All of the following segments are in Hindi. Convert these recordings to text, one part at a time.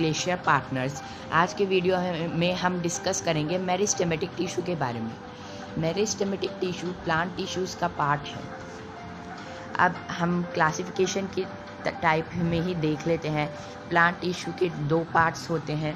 Glacier partners. आज के वीडियो में हम डिस्कस करेंगे मेरिस्टेमेटिक टिश्यू के बारे में। मेरिस्टेमेटिक टिश्यू प्लांट टिश्यूज़ का पार्ट है। अब हम क्लासिफिकेशन की टाइप में ही देख लेते हैं। प्लांट टिश्यू के दो पार्ट्स होते हैं,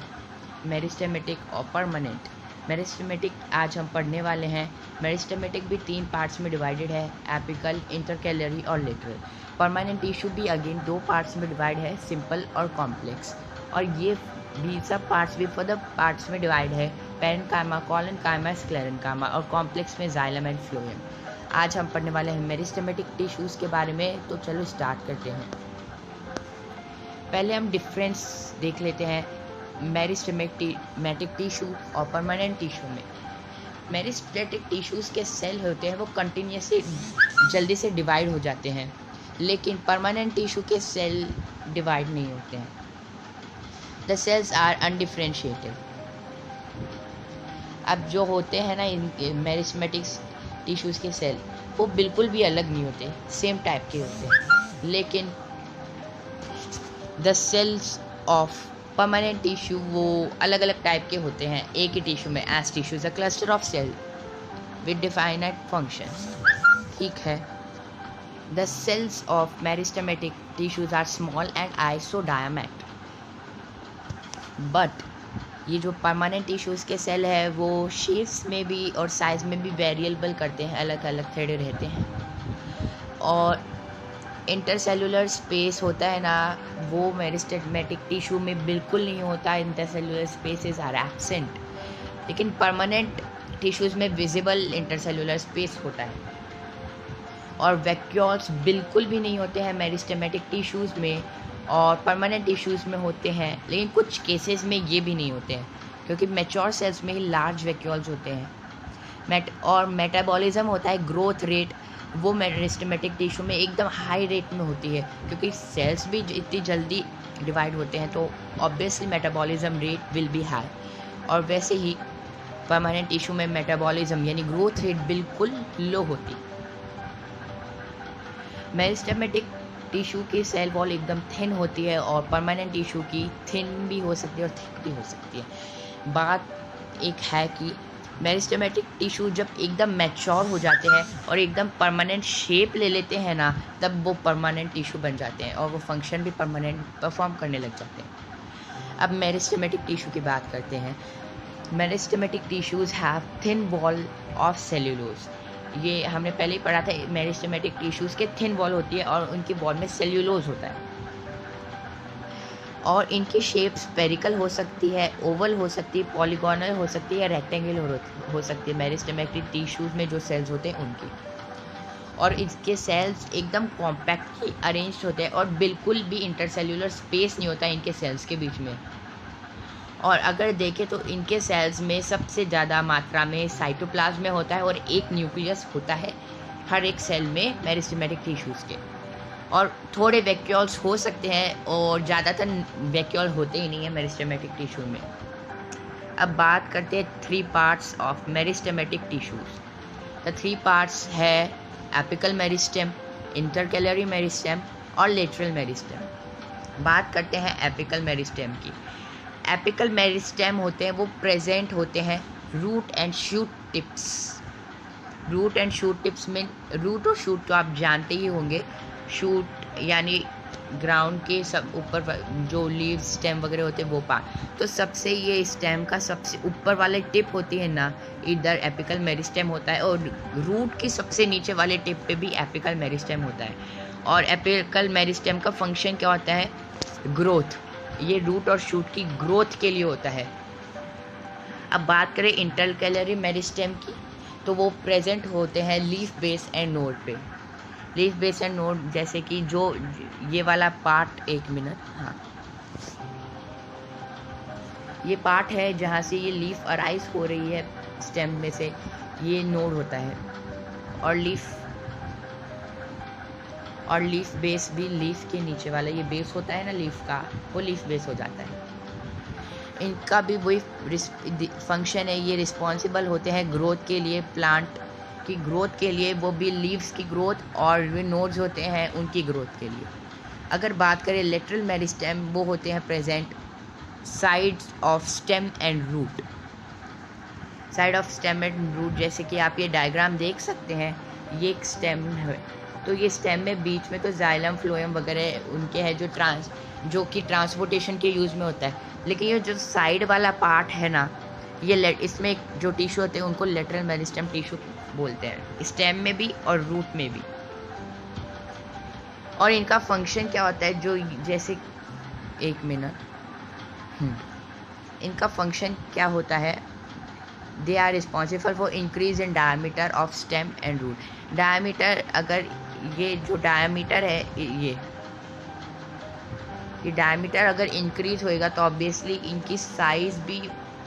मेरिस्टेमेटिक और परमानेंट। मेरिस्टेमेटिक आज हम पढ़ने वाले हैं। मेरिस्टेमेटिक भी 3 पार्ट्स में डिवाइडेड है, एपिकल, इंटरकैलरी और लेटरल। परमानेंट टिश्यू भी अगेन 2 पार्ट्स में डिवाइड है, सिंपल और कॉम्प्लेक्स। और ये भी सब पार्ट्स भी फर्दर पार्ट्स में डिवाइड है, पेरेन्काइमा, कोलेनकाइमा, स्क्लेरेन्काइमा और कॉम्प्लेक्स में जाइलम एंड फ्लोएम। आज हम पढ़ने वाले हैं मेरिस्टेमेटिक टिश्यूज़ के बारे में, तो चलो स्टार्ट करते हैं। पहले हम डिफरेंस देख लेते हैं मेरिस्टेमेटिक टिश्यू और परमानेंट टिश्यू में। मेरिस्टेमेटिक टिश्यूज़ के सेल होते हैं वो कंटिन्यूसली जल्दी से डिवाइड हो जाते हैं, लेकिन परमानेंट टिश्यू के सेल डिवाइड नहीं होते हैं। The cells are undifferentiated. अब जो होते हैं ना इन मेरिस्टेमेटिक टिश्यूज़ के सेल, वो बिल्कुल भी अलग नहीं होते, सेम टाइप के होते हैं। लेकिन the cells of permanent tissue वो अलग अलग टाइप के होते हैं एक ही टिश्यू में। As tissue is a cluster of cell with definite functions. ठीक है। The cells of meristematic tissues are small and isodiametric. But ये जो परमानेंट टिश्यूज़ के सेल है वो शेप्स में भी और साइज़ में भी वेरिएबल करते हैं, अलग अलग थोड़े रहते हैं। और इंटरसेलुलर स्पेस होता है ना, वो मेरिस्टेमेटिक टिश्यू में बिल्कुल नहीं होता। Intercellular spaces are absent. लेकिन परमानेंट टिश्यूज़ में विजिबल इंटरसेलुलर स्पेस होता है। और वैक्यूल्स बिल्कुल भी नहीं होते हैं मेरिस्टेमेटिक टिश्यूज़ में, और परमानेंट टिश्यूज़ में होते हैं। लेकिन कुछ केसेस में ये भी नहीं होते हैं, क्योंकि मैच्योर सेल्स में ही लार्ज वैक्यूल्स होते हैं। और मेटाबॉलिज्म होता है, ग्रोथ रेट, वो मेरिस्टेमेटिक टिश्यू में एकदम हाई रेट में होती है, क्योंकि सेल्स भी इतनी जल्दी डिवाइड होते हैं, तो obviously metabolism rate will be high. और वैसे ही परमानेंट टिश्यू में मेटाबॉलिज्म यानी ग्रोथ रेट बिल्कुल लो होती। मेरिस्टेमेटिक टिश्यू की सेल वॉल एकदम थिन होती है, और परमानेंट टिश्यू की थिन भी हो सकती है और थिक भी हो सकती है। बात एक है कि मेरिस्टेमेटिक टिश्यू जब एकदम मैच्योर हो जाते हैं और एकदम परमानेंट शेप ले लेते हैं ना, तब वो परमानेंट टिश्यू बन जाते हैं और वो फंक्शन भी परमानेंट परफॉर्म करने लग जाते हैं। अब मेरिस्टेमेटिक टिश्यू की बात करते हैं। Meristematic tissues have thin wall of cellulose. ये हमने पहले ही पढ़ा था, मेरिस्टेमेटिक टिश्यूज़ के थिन वॉल होती है और उनकी वॉल में सेल्यूलोज होता है। और इनकी शेप स्फेरिकल हो सकती है, ओवल हो सकती है, पॉलीगोनल हो सकती है या रेक्टेंगुलर हो सकती है। मेरिस्टेमेटिक टिश्यूज़ में जो सेल्स होते हैं उनकी, और इसके सेल्स एकदम कॉम्पैक्टली अरेंज होते हैं और बिल्कुल भी इंटरसेल्यूलर स्पेस नहीं होता इनके सेल्स के बीच में। और अगर देखें तो इनके सेल्स में सबसे ज़्यादा मात्रा में साइटोप्लाज्म में होता है और एक न्यूक्लियस होता है हर एक सेल में मेरिस्टेमेटिक टिश्यूज़ के। और थोड़े वैक्यूल्स हो सकते हैं और ज़्यादातर वैक्यूल होते ही नहीं है मेरिस्टेमेटिक टिश्यू में। अब बात करते हैं 3 parts of meristematic tissues. The 3 parts है एपिकल मेरिस्टेम, इंटरकैलरी मेरिस्टेम और लेटरल मेरिस्टेम। बात करते हैं एपिकल मेरिस्टेम की। एपिकल मेरिस्टेम होते हैं वो प्रेजेंट होते हैं root and shoot tips. Root and shoot tips में, रूट और शूट तो आप जानते ही होंगे। शूट यानी ग्राउंड के सब ऊपर जो लीव स्टेम वगैरह होते हैं वो पार्ट, तो सबसे ये स्टेम का सबसे ऊपर वाले टिप होती है ना, इधर एपिकल मेरिस्टेम होता है। और रूट की सबसे नीचे वाले टिप पे भी एपिकल मेरिस्टेम होता है। और एपिकल मेरिस्टेम का फंक्शन क्या होता है? ग्रोथ। ये रूट और शूट की ग्रोथ के लिए होता है। अब बात करें इंटरकैलरी मेरिस्टेम की, तो वो प्रेजेंट होते हैं लीफ बेस एंड नोड पे। लीफ बेस एंड नोड जैसे कि जो ये वाला पार्ट, एक मिनट, हाँ, ये पार्ट है जहाँ से ये लीफ अराइज हो रही है स्टेम में से, ये नोड होता है। और लीफ बेस भी लीफ के नीचे वाला ये बेस होता है ना लीफ का, वो लीफ बेस हो जाता है। इनका भी वही फंक्शन है, ये रिस्पॉन्सिबल होते हैं ग्रोथ के लिए, प्लांट की ग्रोथ के लिए, वो भी लीव्स की ग्रोथ, और वे नोड्स होते हैं उनकी ग्रोथ के लिए। अगर बात करें लेटरल मेरिस्टेम, वो होते हैं present sides of stem and root. Side of stem and root, जैसे कि आप ये डायग्राम देख सकते हैं, ये एक स्टेम है। तो ये स्टेम में बीच में तो जाइलम फ्लोएम वगैरह उनके है जो कि ट्रांसपोर्टेशन के यूज़ में होता है। लेकिन ये जो साइड वाला पार्ट है ना, ये इसमें जो टिश्यू होते हैं उनको लेटरल मेरिस्टेम टिश्यू बोलते हैं, स्टेम में भी और रूट में भी। और इनका फंक्शन क्या होता है, जो जैसे एक मिनट, इनका फंक्शन क्या होता है, they are responsible for increase in diameter of stem and root. Diameter, अगर ये जो डायमीटर है ये डायमीटर अगर इंक्रीज होएगा तो ऑब्वियसली इनकी साइज भी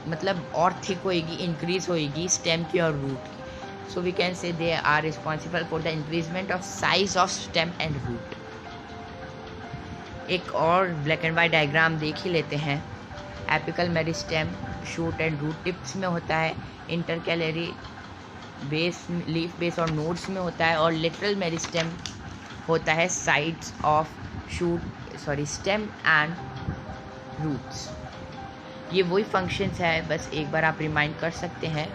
मतलब और थिक होएगी, इंक्रीज होएगी स्टेम की और रूट की। सो we can say they are responsible for the increasement of size of stem and root. एक और ब्लैक एंड वाइट डायग्राम देख ही लेते हैं। Apical meristem shoot and root tips में होता है, इंटरकैलरी बेस, लीफ बेस और नोड्स में होता है, और लिटरल मेरिस्टेम होता है sides of stem and roots. ये वही फंक्शंस है, बस एक बार आप रिमाइंड कर सकते हैं,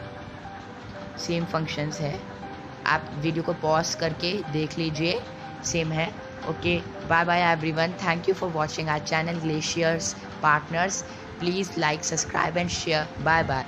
सेम फंक्शंस है। आप वीडियो को पॉज करके देख लीजिए, सेम है। Okay, bye bye everyone, thank you for watching our channel glaciers partners. Please like, subscribe and share. Bye bye.